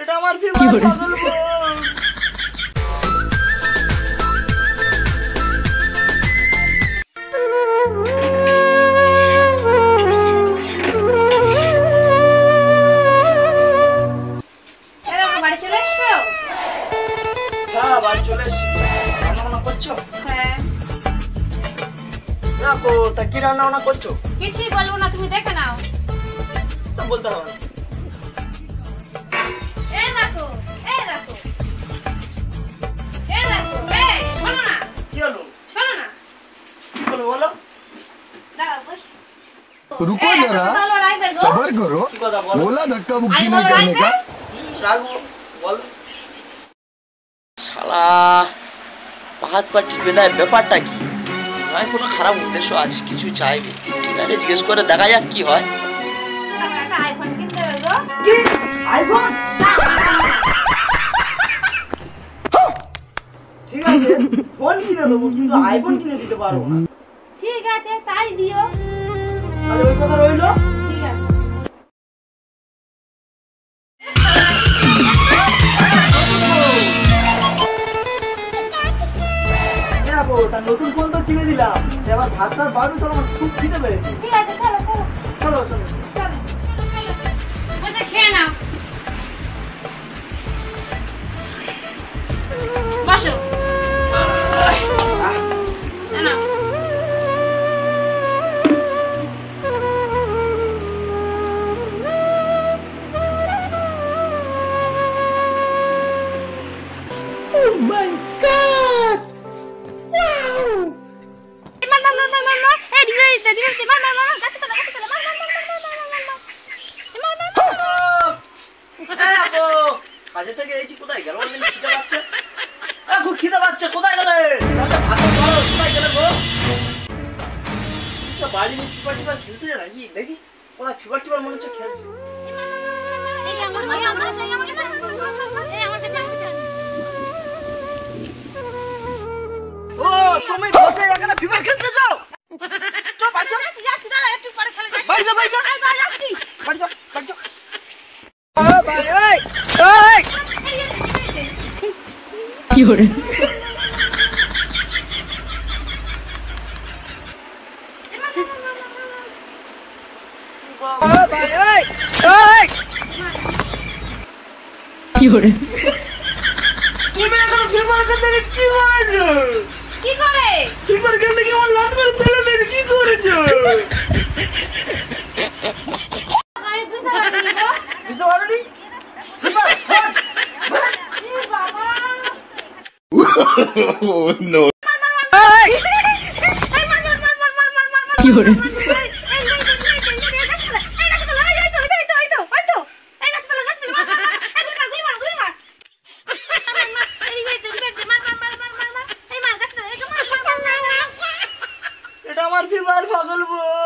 এটা আমার ফিমার পাগল বউ। বাড়ি চলে এসছো? হ্যাঁ বাড়ি চলে এসছি। রান্না বান্না করছো? হ্যাঁ। না গো, তা কি রান্না বান্না করছো? কিছুই বলবো না, তুমি দেখে নাও। তা বলতে হবে না। এই দেখো, এই দেখো, এই দেখো, এই শোনো না। কি হলো? শোনো না। কি হলো বলো? দাঁড়াও বস। रुको जरा सबर करो কি কথা বলো? बोला धक्का मुक्की नहीं करने का রাখবো বল। শালা হাত পা টিপে দেয়, ব্যাপারটা কি? নয় কোনো খারাপ উদ্দেশ্য আছে, কিছু চাইবে। ঠিক আছে, জিজ্ঞেস করে দেখা যাক কি হয়। একটা আইফোন কিনতে হবে গো। কি আইফোন? ঠিক আছে, ফোন কিনে দেবো, কিন্তু আইফোন কিনে দিতে পারবো না। ঠিক আছে, তাই দিও। তাহলে ওই কথা রইলো। ঠিক আছে। তার নতুন ফোন তো কিনে দিলাম, এবার ভাত টাত বাড়বে, তো আমার খুব খিদে পেয়েছে। ঠিক আছে, চলো চলো চলো চলো চলো। বসে খেয়ে নাও। বসো। না Oh my God! কাজে থেকে এসেছি, কোথায় গেল? খিদে পাচ্ছে, খুব খিদে পাচ্ছে। কোথায় গেলে? কোথায় গেলে গো? বাড়ি নিয়ে ফিফার টিফার খেলতে যায় নাকি? দেখি কোথায় ফিফার টিফার মনে হচ্ছে খেলছে। ও তুমি বসে এখানে ফিফার খেলতে যাও? বাড়ি যাও, বাড়ি যাও, বাড়ি যাও, বাড়ি যাও, বাড়ি যাও। কি হরে? কি হরে? তুমি এখন ফিফার খেলতে গিয়ে কি করেছো? কি করে? ফিফার খেলতে গিয়ে আমার লাত মেরে ফেলে দিয়েছে, কি করেছো? আমি বুঝতে পারিনি গো। বুঝতে পারোনি? ফিফার এ বাবা। Oh no! কি হরে? এটা আমার ফিফার পাগল বউ।